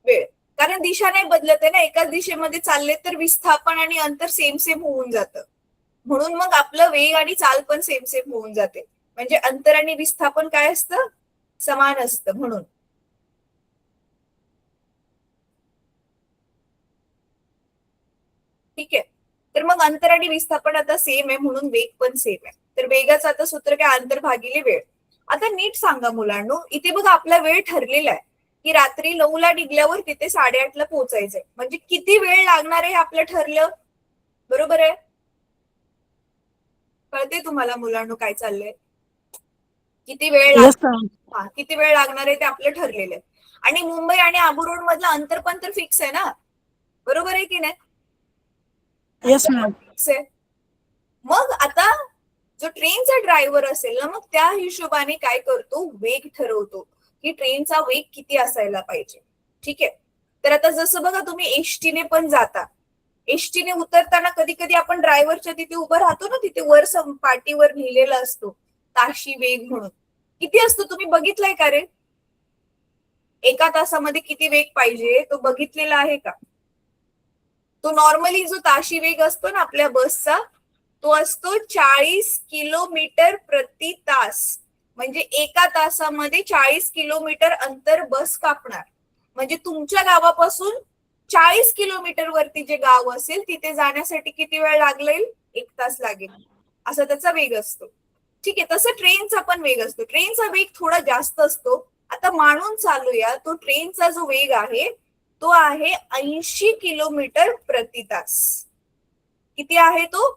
वेळ. कारण दिशा नाही बदलत आहे ना, एकाच दिशेमध्ये चालले तर विस्थापन आणि अंतर सेम होऊन जातं. म्हणून मग आपलं वेग आणि चाल पण सेम होऊन जाते. म्हणजे अंतर आणि विस्थापन काय असतं? समान असतं. म्हणून ठीक आहे. तर मग अंतर आणि विस्थापन आता सेम आहे, म्हणून वेग पण सेम आहे. तर वेगाचं आता सूत्र काय? अंतर भागिले वेळ. आता नीट सांगा मुलांनो, इथे बघा आपला वेळ ठरलेला आहे की रात्री 9ला निघल्यावर तिथे 8:30ला पोहोचायचंय. म्हणजे किती वेळ लागणार आहे आपलं ठरलं, बरोबर आहे? कळते तुम्हाला मुलांनो काय चाललंय? किती वेळ किती वेळ लागणार आहे ते आपलं ठरलेलं आहे. आणि मुंबई आणि आबू रोड मधलं अंतर पण तर फिक्स आहे ना, बरोबर आहे की नाही? Yes ma'am. मग आता जो ट्रेनचा ड्रायव्हर असेल ना, मग त्या हिशोबाने काय करतो? वेग ठरवतो की ट्रेनचा वेग किती असायला पाहिजे. ठीक आहे. तर आता जसं बघा तुम्ही एसटीने पण जाता, एसटीने उतरताना कधी कधी आपण ड्रायव्हरच्या तिथे उभं राहतो ना, तिथे वर पाटीवर लिहिलेला असतो ताशी वेग म्हणून. किती असतो तुम्ही बघितलाय का रे? एका तासामध्ये किती वेग पाहिजे तो बघितलेला आहे का? तो नॉर्मली जो ताशी वेग असतो ना आपल्या बसचा, तो असतो 40 किलोमीटर प्रति तास. म्हणजे एका तासामध्ये 40 किलोमीटर अंतर बस कापणार. म्हणजे तुमच्या गावापासून 40 किलोमीटर वरती जे गाव असेल तिथे जाण्यासाठी किती वेळ लागेल? 1 तास लागेल. असा त्याचा वेग असतो. ठीक आहे. तसं ट्रेनचा पण वेग असतो. ट्रेनचा वेग थोडा जास्त असतो. आता मानून चालूया तो ट्रेनचा जो वेग आहे तो आहे 80 किलोमीटर प्रति तास. किती आहे तो?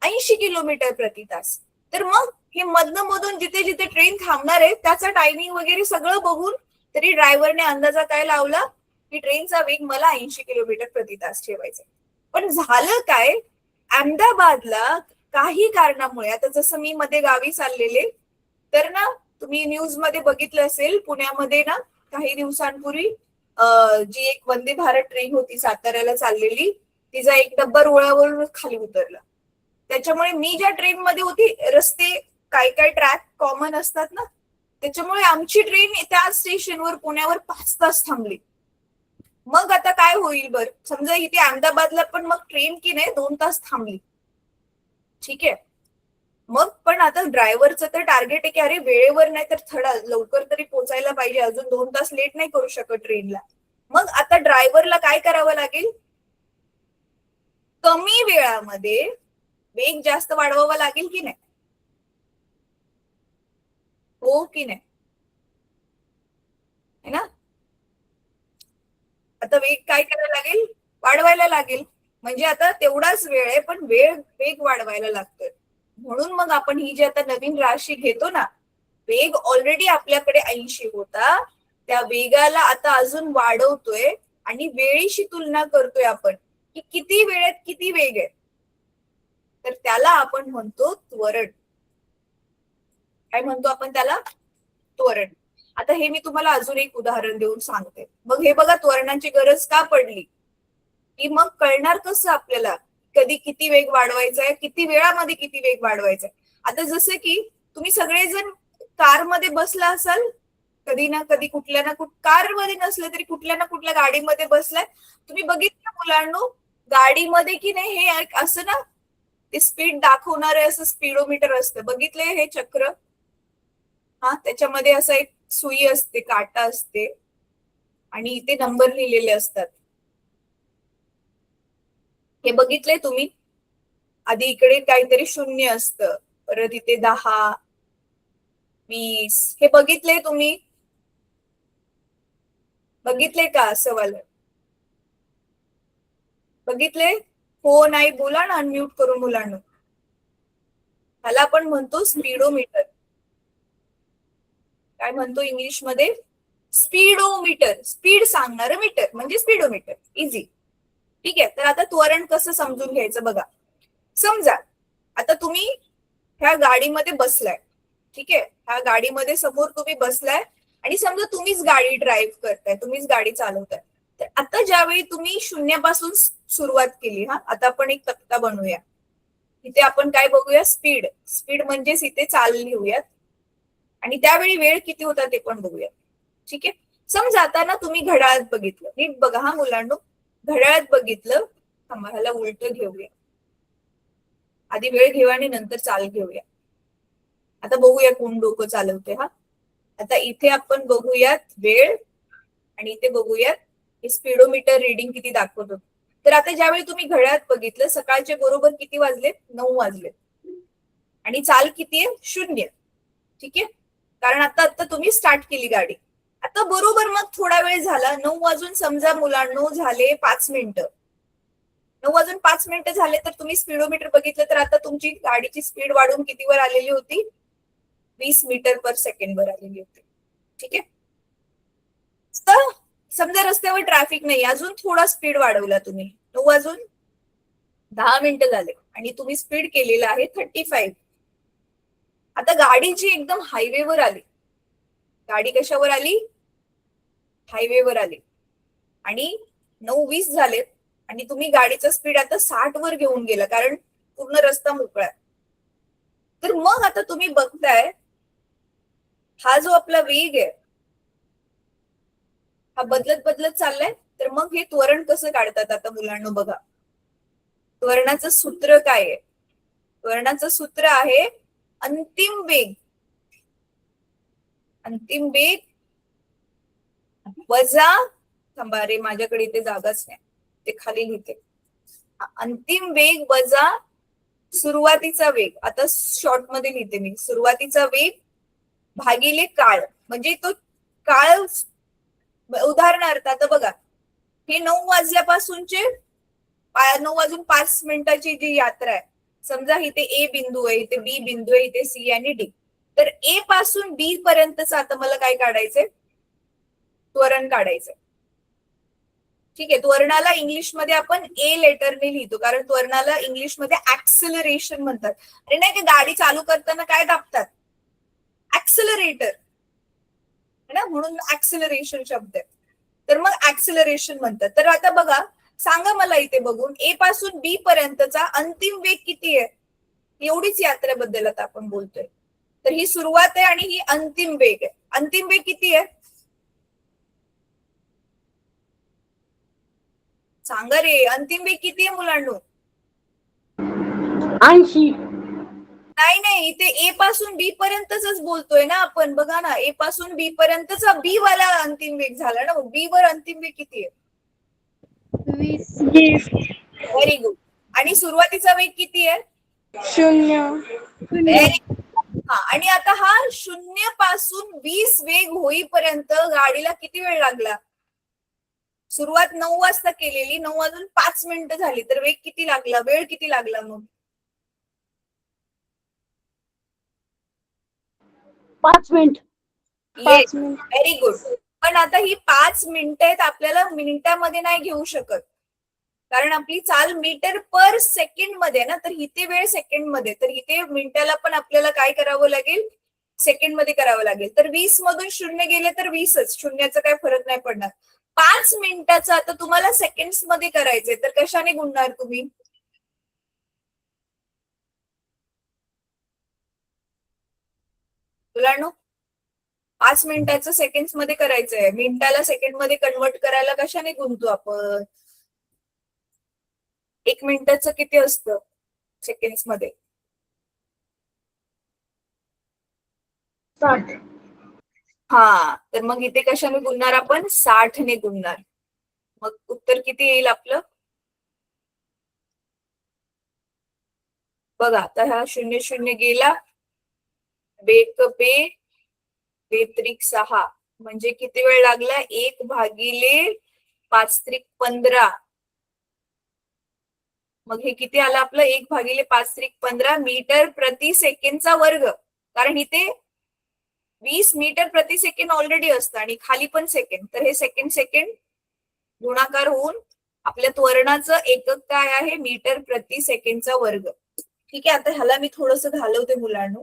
80 किलोमीटर प्रति तास. तर मग हे मधून जिथे जिथे ट्रेन थांबणार आहे त्याचा टायमिंग वगैरे सगळं बघून तरी ड्रायव्हरने अंदाजा काय लावला की ट्रेनचा वेग मला 80 किलोमीटर प्रति तास ठेवायचा. पण झालं काय? अहमदाबादला काही कारणामुळे, आता जसं मी मध्ये गावी चाललेले तर ना, तुम्ही न्यूज मध्ये बघितलं असेल पुण्यामध्ये ना काही दिवसांपूर्वी जी एक वंदे भारत ट्रेन होती साताऱ्याला चाललेली, तिचा एक डब्बा रुळावरून खाली उतरला. त्याच्यामुळे मी ज्या ट्रेन मध्ये होती, रस्ते काय काय ट्रॅक कॉमन असतात ना, त्याच्यामुळे आमची ट्रेन त्या स्टेशनवर पुण्यावर 5 तास थांबली. मग आता काय होईल बर, समजा इथे अहमदाबादला पण मग ट्रेन की नाही 2 तास थांबली, ठीक आहे. मग पण आता ड्रायव्हरचं तर टार्गेट आहे की अरे वेळेवर नाही तर थोडा लवकर तरी पोहोचायला पाहिजे, अजून 2 तास लेट नाही करू शकत ट्रेनला. मग आता ड्रायव्हरला काय करावं लागेल, कमी वेळामध्ये वेग जास्त वाढवावा लागेल की नाही, हो की नाही, है ना. आता वेग काय करायला लागेल, वाढवायला लागेल. म्हणजे आता तेवढाच वेळ आहे पण वेग वाढवायला लागतोय. म्हणून मग आपण ही जी आता नवीन राशी घेतो ना, वेग ऑलरेडी आपल्याकडे 80 होता, त्या वेगाला आता अजून वाढवतोय आणि वेळेशी तुलना करतोय आपण की किती वेळेत किती वेग आहे. तर त्याला आपण म्हणतो त्वरण. काय म्हणतो आपण त्याला, त्वरण. आता हे मी तुम्हाला अजून एक उदाहरण देऊन सांगते. मग हे बघा, त्वरणाची गरज का पडली, की मग कळणार कसं आपल्याला कधी किती वेग वाढवायचा आहे, किती वेळामध्ये किती वेग वाढवायचा आहे. आता जसं की तुम्ही सगळेजण कारमध्ये बसला असाल, कधी ना कधी कुठल्या ना कारमध्ये नसलं तरी कुठल्या ना कुठल्या गाडीमध्ये बसलाय. तुम्ही बघितलं मुलांनो, गाडीमध्ये की नाही हे असं ना, ते स्पीड दाखवणारे असं स्पीडोमीटर असतं, बघितलंय हे चक्र. हा, त्याच्यामध्ये असं एक सुई असते, काटा असते आणि इथे नंबर लिहिलेले असतात. हे बघितलंय तुम्ही, आधी इकडे काहीतरी 0 असतं, परत इथे 10, 20, हे बघितलंय तुम्ही, बघितलंय का असं वालं, बघितलंय, हो नाही, बोला ना अनम्यूट करून मुलांना. त्याला आपण म्हणतो स्पीडोमीटर. काय म्हणतो इंग्लिश मध्ये, स्पीडोमीटर. स्पीड सांगणार मीटर म्हणजे स्पीडोमीटर, इझी. ठीक आहे. तर आता त्वरण कसं समजून घ्यायचं बघा. समजा आता तुम्ही ह्या गाडीमध्ये बसलाय, ठीक आहे, ह्या गाडीमध्ये समोर तुम्ही बसलाय आणि समजा तुम्हीच गाडी ड्राईव्ह करताय, तुम्हीच गाडी चालवताय. तर आता ज्यावेळी तुम्ही 0 पासून सुरुवात केली, हा, आता आपण एक तक्ता बनवूया. इथे आपण काय बघूया, स्पीड. स्पीड म्हणजेच इथे चाल लिहूयात आणि त्यावेळी वेळ किती होता ते पण बघूया, ठीक आहे. समजा आता ना तुम्ही घड्याळात बघितलं, नीट बघा हा मुलांनो, घड्याळात बघितलं, ह्याला उलट घेऊया, आधी वेळ घेऊया आणि नंतर चाल घेऊया. आता बघूया कोण डोकं चालवते. हा, आता इथे आपण बघूयात वेळ आणि इथे बघूयात हे स्पीडोमीटर रिडिंग किती दाखवत होतं. तर आता ज्यावेळी तुम्ही घड्याळात बघितलं, सकाळचे बरोबर किती वाजले, 9 वाजले आणि चाल किती आहे, 0, ठीक आहे. कारण आता तुम्ही स्टार्ट केली गाडी. आता बरोबर मग थोडा वेळ झाला, 9 वाजून समजा मुलांनो झाले 5 मिनिटं. 9 वाजून 5 मिनिटं झाले तर तुम्ही स्पीडोमीटर बघितलं तर आता तुमची गाडीची स्पीड वाढून कितीवर आलेली होती, 20 मीटर पर सेकंड वर आलेली होती, ठीक आहे. तर समजा रस्त्यावर ट्रॅफिक नाही, अजून थोडा स्पीड वाढवला तुम्ही, 9 वाजून 10 मिनिटं झाले आणि तुम्ही स्पीड केलेला आहे 35. आता गाडी जी एकदम हायवेवर आली, गाडी कशावर आली, हायवेवर आली आणि 9:20 झालेत आणि तुम्ही गाडीचा स्पीड आता 60 वर घेऊन गेला कारण पूर्ण रस्ता मोकळा आहे. तर मग आता तुम्ही बघताय हा जो आपला वेग आहे हा बदलत बदलत चाललाय. तर मग हे त्वरण कसं काढतात आता मुलांना बघा. त्वरणाचं सूत्र काय आहे, त्वरणाचं सूत्र आहे अंतिम वेग. अंतिम वेग वजा, थांबा रे माझ्याकडे इथे जागाच नाही, ते खाली लिहिते. अंतिम वेग वजा सुरुवातीचा वेग. आता शॉर्ट मध्ये लिहिते मी, सुरुवातीचा वेग भागिले काळ. म्हणजे तो काळ, उदाहरणार्थ आता बघा, हे 9 वाजल्यापासूनचे 9 वाजून 5 मिनिटाची जी यात्रा आहे, समजा इथे ए बिंदू आहे, इथे बी बिंदू आहे, इथे सी आणि डी. तर ए पासून बी पर्यंतच आता मला काय काढायचंय, त्वरण काढायचंय, ठीक आहे. त्वरणाला इंग्लिशमध्ये आपण ए लेटरने लिहितो कारण त्वरणाला इंग्लिशमध्ये ऍक्सिलरेशन म्हणतात. अरे नाही, गाडी चालू करताना काय दाबतात, ऍक्सिलरेटर. है ना, म्हणून ऍक्सिलरेशन शब्द आहे. तर मग ऍक्सिलरेशन म्हणतात. तर आता बघा, सांगा मला इथे बघून ए पासून बी पर्यंतचा अंतिम वेग किती आहे? एवढीच यात्रेबद्दल आता आपण बोलतोय. तर ही सुरुवात आहे आणि ही अंतिम वेग आहे. अंतिम वेग किती आहे? सांगा रे, अंतिम वेग किती आहे मुलांनो? 80. नाही, इथे ए पासून बी पर्यंतच बोलतोय ना आपण. बघा ना, ए पासून बी पर्यंतचा बी वाला अंतिम वेग झाला ना. बी वर अंतिम वेग किती आहे? 20. Very good. आणि सुरुवातीचा वेग किती आहे? 0. व्हेरी हा. आणि आता हा 0 पासून 20 वेग होईपर्यंत गाडीला किती वेळ लागला? सुरुवात 9 वाजता केलेली, 9 वाजून 5 मिनिटं झाली, तर वेग किती लागला? वेळ किती लागला मग? 5 मिनिट. Yes, very good. पण आता ही 5 मिनिटं आहेत, आपल्याला मिनिटामध्ये नाही घेऊ शकत, कारण आपली चाल मीटर पर सेकंड मध्ये ना. तर इथे वेळ सेकंड मध्ये, तर इथे मिनिटाला पण आपल्याला काय करावं लागेल? सेकंड मध्ये करावं लागेल. तर 20 मधून 0 गेले तर 20च, शून्याचा काय फरक नाही पडणार. 5 मिनिटाचं आता तुम्हाला सेकंड्स मध्ये करायचंय, तर कशाने गुणणार तुम्ही? मुलांनो, 5 मिनिटाचं सेकंड्स मध्ये करायचंय. मिनिटाला सेकंड मध्ये कन्वर्ट करायला कशाने गुणतो आपण? 1 मिनिटाचं किती असतं सेकंड्स मध्ये? 60. हा, तर मग इथे कशाने गुणणार आपण? 60 ने गुणणार. मग उत्तर किती येईल आपलं? बघा, आता हा 0 0 गेला, बेक बे बेत्रिक 6, म्हणजे किती वेळ लागला? 1/5 × 15. मग हे किती आलं आपलं? 1/5 × 15 मीटर प्रति सेकंडचा वर्ग. कारण इथे 20 मीटर प्रति सेकंड ऑलरेडी असतं आणि खाली पण सेकंड, तर हे सेकंड सेकंड गुणाकार होऊन आपल्या त्वरणाचं एकक काय आहे? मीटर प्रति सेकंडचा वर्ग. ठीक आहे, आता ह्याला मी थोडस घालवते मुलांनो,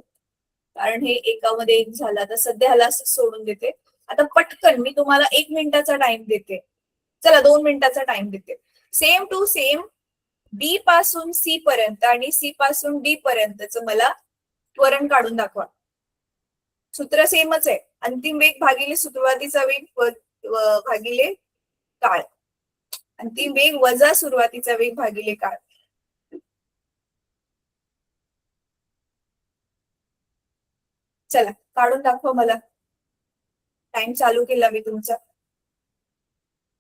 कारण हे एकामध्ये एक झालं. आता सध्या ह्याला असं सोडून देते. आता पटकन मी तुम्हाला 1 मिनिटाचा टाइम देते. चला 2 मिनिटाचा टाइम देते. सेम टू सेम बी पासून सी पर्यंत आणि सी पासून डी पर्यंतच मला त्वरण काढून दाखवा. सूत्र सेमच आहे. अंतिम वेग भागिले सुरुवातीचा वेग भागिले काळ. अंतिम वेग वजा सुरुवातीचा वेग भागिले काळ. चला काढून दाखवा मला. टाइम चालू केला मी तुमचा.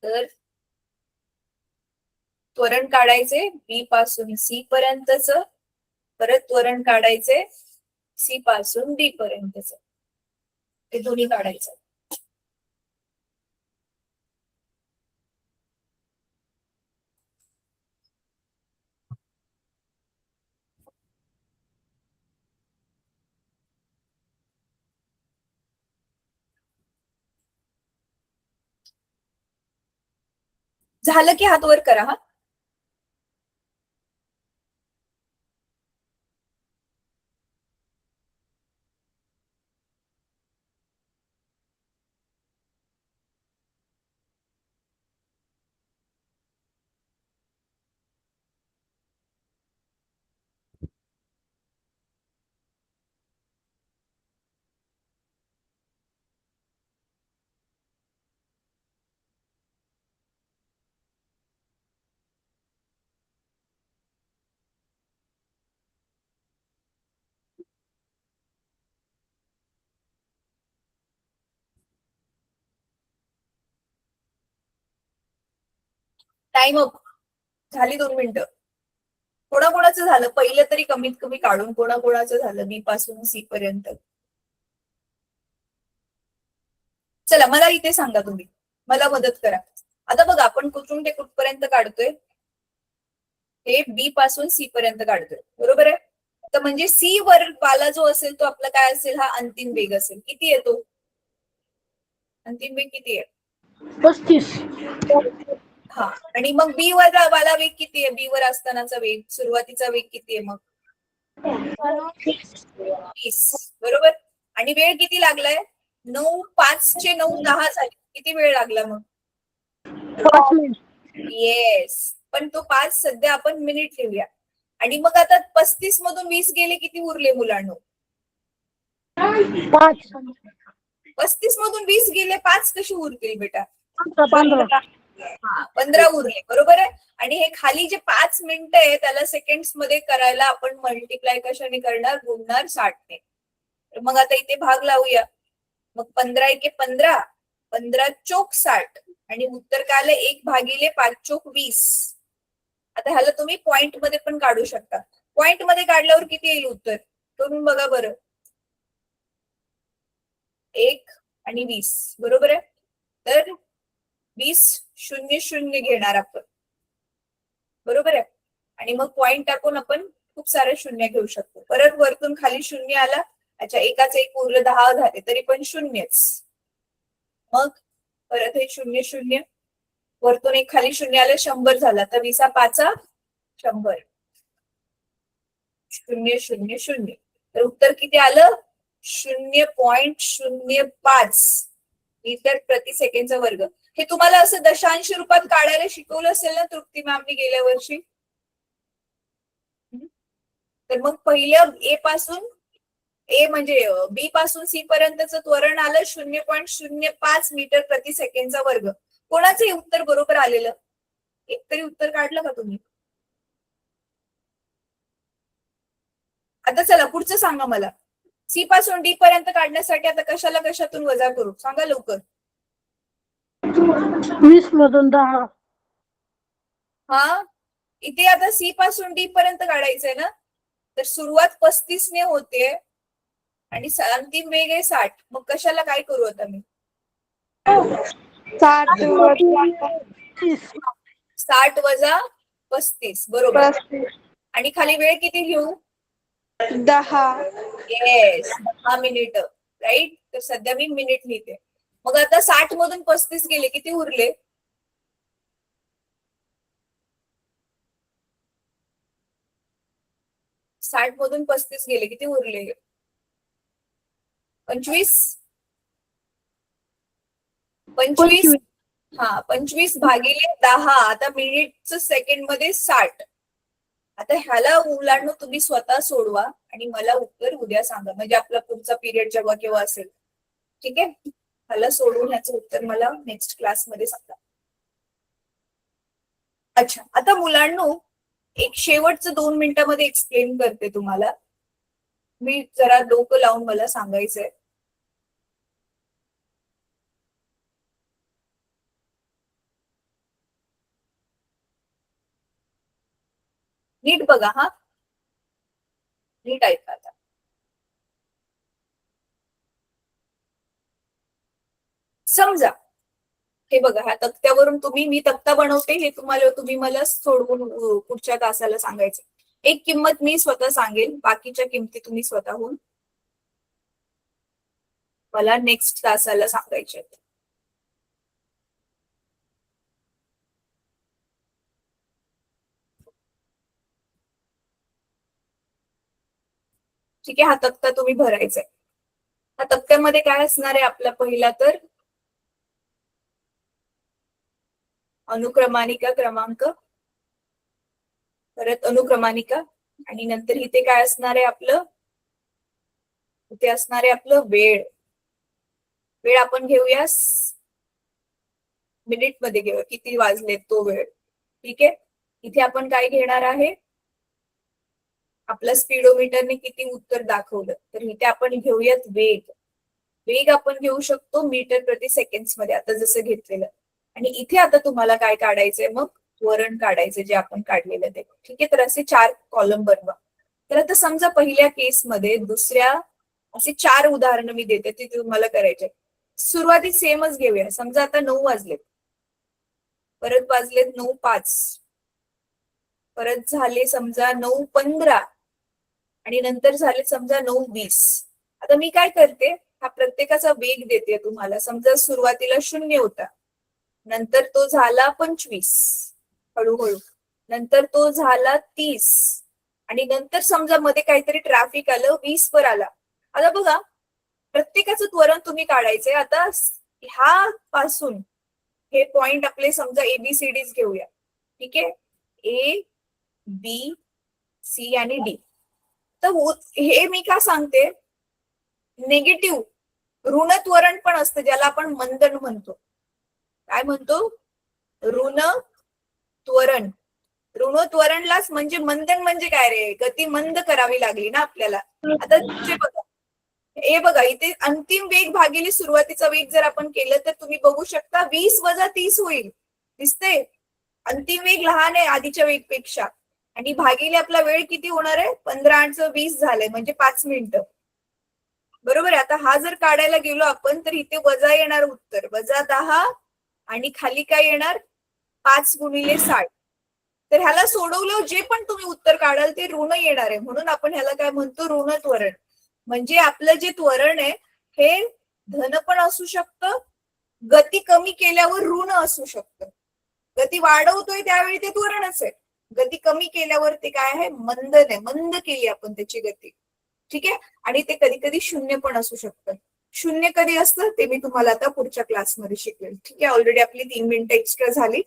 तर त्वरण काढायचे बी पासून सी पर्यंतच, परत त्वरण काढायचे सी पासून डी पर्यंतच. ते दोन्ही काढायचं. झालं की हात वर करा. हा, टाइम अप. झाली 2 मिनिटं. कोणाकोणाचं झालं? पहिलं तरी कमीत कमी काढून कोणाकोणाचं झालं बी पासून सी पर्यंत? चला मला इथे सांगा, तुम्ही मला मदत करा. आता बघा, आपण कुठून ते कुठपर्यंत काढतोय? हे बी पासून सी पर्यंत काढतोय, बरोबर आहे? तर म्हणजे सी वर वाला जो असेल तो आपला काय असेल? हा अंतिम वेग असेल. किती येतो अंतिम वेग? किती आहे? 35. हा, आणि मग बी वर वाला वेग किती आहे? बी वर असतानाचा वेग, सुरुवातीचा वेग किती आहे मग? 20, बरोबर. आणि वेळ किती लागलाय? 9, 5 चे 9, 10 झाले. किती वेळ लागला मग? 5 मिनिट. येस, पण तो 5 सध्या आपण मिनिट लिहूया. आणि मग आता 35 मधून 20 गेले, किती उरले मुलांनो? 5. 35 मधून 20 गेले, 5 कशी उरतील बेटा? 15. हा, 15 उरले, बरोबर आहे. आणि हे खाली जे 5 मिनिटं आहे त्याला सेकंड्स मध्ये करायला आपण मल्टिप्लाय कशाने करणार? गुणणार 60 ने. मग आता इथे भाग लावूया. मग 15 एके 15, 15 चोक 60 आणि उत्तर काय आलं? 1 भागिले 5 चोक 20. आता ह्याला तुम्ही पॉइंट मध्ये पण काढू शकता. पॉइंट मध्ये काढल्यावर किती येईल उत्तर? करून बघा बरं. 1 आणि 20, बरोबर आहे. तर 20 0 0 घेणार आपण, बरोबर आहे. आणि मग पॉइंट टाकून आपण खूप सारे शून्य घेऊ शकतो. परत वरतून खाली शून्य आला. अच्छा, एकाच एक उरलं, 10 झाले तरी पण शून्यच. मग परत हे 0 0, वरतून एक खाली शून्य आलं, 100 झाला. तर 20 5 100. 0 0 0. तर उत्तर किती आलं? 0.05 मीटर प्रति सेकंडचा वर्ग. हे तुम्हाला असं दशांश रूपात काढायला शिकवलं असेल ना तृप्ती मॅमनी गेल्या वर्षी. तर मग पहिल्या ए पासून, ए म्हणजे बी पासून सी पर्यंतचं त्वरण आलं 0.05 मीटर प्रति सेकंडचा वर्ग. कोणाचं हे उत्तर बरोबर आलेलं? एकतरी उत्तर काढलं का तुम्ही? आता चला पुढचं सांगा मला. सी पासून डी पर्यंत काढण्यासाठी आता कशाला कशातून वजा करू? सांगा लवकर. 20 मधून 10. हा, इथे आता सी पासून डी पर्यंत काढायचंय ना. तर सुरुवात 35 ने होते आणि अंतिम वेग आहे 60. मग कशाला काय करू आता मी? 60 वजा 35, बरोबर. आणि खाली वेळ किती घेऊ? 10. Yes, 10 minute, right. तर सध्या मी मिनिट लिहिते. मग आता 60 मधून 35 गेले, किती उरले? साठ मधून 35 गेले, किती उरले? 25. 25. हा, 25 भागिले 10. आता मिनिटचं सेकंड मध्ये 60. आता ह्याला मुलांना तुम्ही स्वतः सोडवा आणि मला उत्तर उद्या सांगा, म्हणजे आपला पुढचा पिरियड जेव्हा केव्हा असेल. ठीक आहे, ह्याला सोडून ह्याचं उत्तर मला नेक्स्ट क्लासमध्ये सांगा. अच्छा, आता मुलांनो एक शेवटचं 2 मिनिटांमध्ये एक्सप्लेन करते तुम्हाला. मी जरा डोकं लावून मला सांगायचंय. नीट बघा हा, नीट ऐका आता. समजा हे बघा, ह्या तक्त्यावरून मी तक्ता बनवते, हे तुम्ही मला सोडवून पुढच्या तासाला सांगायचं. एक किंमत मी स्वतः सांगेल, बाकीच्या किमती तुम्ही स्वतःहून मला नेक्स्ट तासाला सांगायचे. ठीक आहे, हा तक्ता तुम्ही भरायचा आहे. ह्या तक्त्यामध्ये काय असणार आहे आपला? पहिला तर अनुक्रमानिका क्रमांक, परत अनुक्रमानिका, आणि नंतर इथे काय असणार आहे आपलं? इथे असणार आहे आपलं वेळ. वेळ आपण घेऊया मिनिट मध्ये, घेऊया किती वाजले तो वेळ. ठीक आहे, इथे आपण काय घेणार आहे? आपल्या स्पीडोमीटरने किती उत्तर दाखवलं. तर इथे आपण घेऊयात वेग. वेग आपण घेऊ शकतो मीटर प्रति सेकंड मध्ये, आता जसं घेतलेलं. आणि इथे आता तुम्हाला काय काढायचंय? मग त्वरण काढायचं, जे आपण काढलेलं ते. ठीक आहे, तर असे 4 कॉलम बनवा. तर आता समजा पहिल्या केसमध्ये, दुसऱ्या, असे 4 उदाहरणं मी देते, ते तुम्हाला करायचे. सुरुवाती सेमच घेऊया. समजा आता 9 वाजलेत, परत वाजलेत 9:05, परत झाले समजा 9:15, आणि नंतर झाले समजा 9:20. आता मी काय करते, हा प्रत्येकाचा वेग देते तुम्हाला. समजा सुरुवातीला 0 होता, नंतर तो झाला 25 हळूहळू, नंतर तो झाला 30, आणि नंतर समजा मध्ये काहीतरी ट्रॅफिक आलं, 20 वर आला. आता बघा, प्रत्येकाचं त्वरण तुम्ही काढायचंय. आता ह्या पासून हे पॉइंट आपले समजा एबीसीडीज घेऊया. ठीक आहे, ए बी सी आणि डी. तर हे मी का सांगते, निगेटिव्ह ऋण त्वरण पण असतं ज्याला आपण मंदन म्हणतो. काय म्हणतो? ऋण त्वरण. ऋण त्वरणलाच म्हणजे मंदन म्हणजे काय रे, गती मंद करावी लागली ना आपल्याला. आता हे बघा इथे अंतिम वेग भागिले सुरुवातीचा वेग जर आपण केलं तर तुम्ही बघू शकता 20 - 30 होईल. दिसते? अंतिम वेग लहान आहे आधीच्या वेगपेक्षा आणि भागिले आपला वेळ किती होणार आहे? 15 × 20 झालंय म्हणजे 5 मिनिटं. बरोबर आहे. आता हा जर काढायला गेलो आपण तर इथे वजा येणार उत्तर, -10 आणि खाली काय येणार? 5 × 60. तर ह्याला सोडवलं जे पण तुम्ही उत्तर काढाल ते ऋण येणार आहे. म्हणून आपण ह्याला काय म्हणतो? ऋण त्वरण. म्हणजे आपलं जे त्वरण आहे हे धन पण असू शकतं, गती कमी केल्यावर ऋण असू शकतं. गती वाढवतोय त्यावेळी ते त्वरणच आहे, गती कमी केल्यावर ते काय आहे? मंदन आहे. मंद केली आपण त्याची गती. ठीक आहे. आणि ते कधी कधी शून्य पण असू शकतं. शून्य कधी असतं ते मी तुम्हाला आता पुढच्या क्लासमध्ये शिकवेल. ठीक आहे. ऑलरेडी आपली 3 मिनिटं एक्स्ट्रा झाली.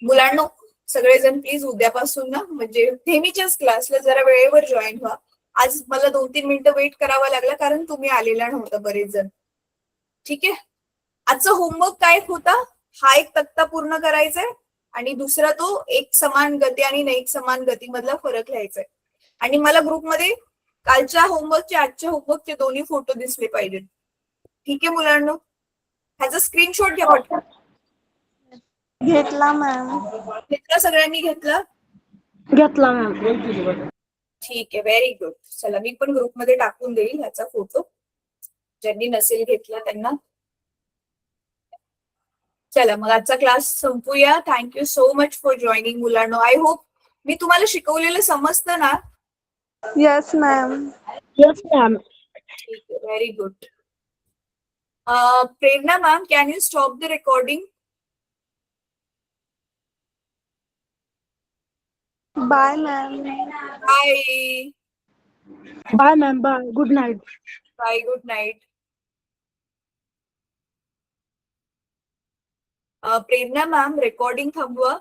मुलांनो सगळेजण प्लीज उद्यापासून ना म्हणजे नेहमीच्याच क्लासला जरा वेळेवर जॉईन व्हा. आज मला 2-3 मिनिटं वेट करावा लागला कारण तुम्ही आलेला नव्हता बरेच जण. ठीक आहे. आजचा होमवर्क काय होता? हा एक तक्ता पूर्ण करायचा आहे आणि दुसरा तो एक समान गती आणि एक समान गती मधला फरक लिहायचा आहे. आणि मला ग्रुपमध्ये कालच्या होमवर्कचे आजच्या होमवर्कचे दोन्ही फोटो दिसले पाहिजेत. ठीक आहे मुलांनो, ह्याचा स्क्रीनशॉट घ्या पटकन. घेतला मॅम. घेतला? सगळ्यांनी घेतला? घेतला मॅम. ठीक आहे, व्हेरी गुड. चला मी पण ग्रुपमध्ये टाकून देईल ह्याचा फोटो, ज्यांनी नसेल घेतला त्यांना. चला मग आजचा क्लास संपूया. Thank you so much for joining मुलांनो. आय होप मी तुम्हाला शिकवलेलं समजतं ना? Yes ma'am. Yes ma'am. ठीक आहे, very good. Prerna ma'am, can you stop the recording? Bye ma'am. Bye bye ma'am. Bye. Good night. Bye, good night. Prerna ma'am recording थांबवा.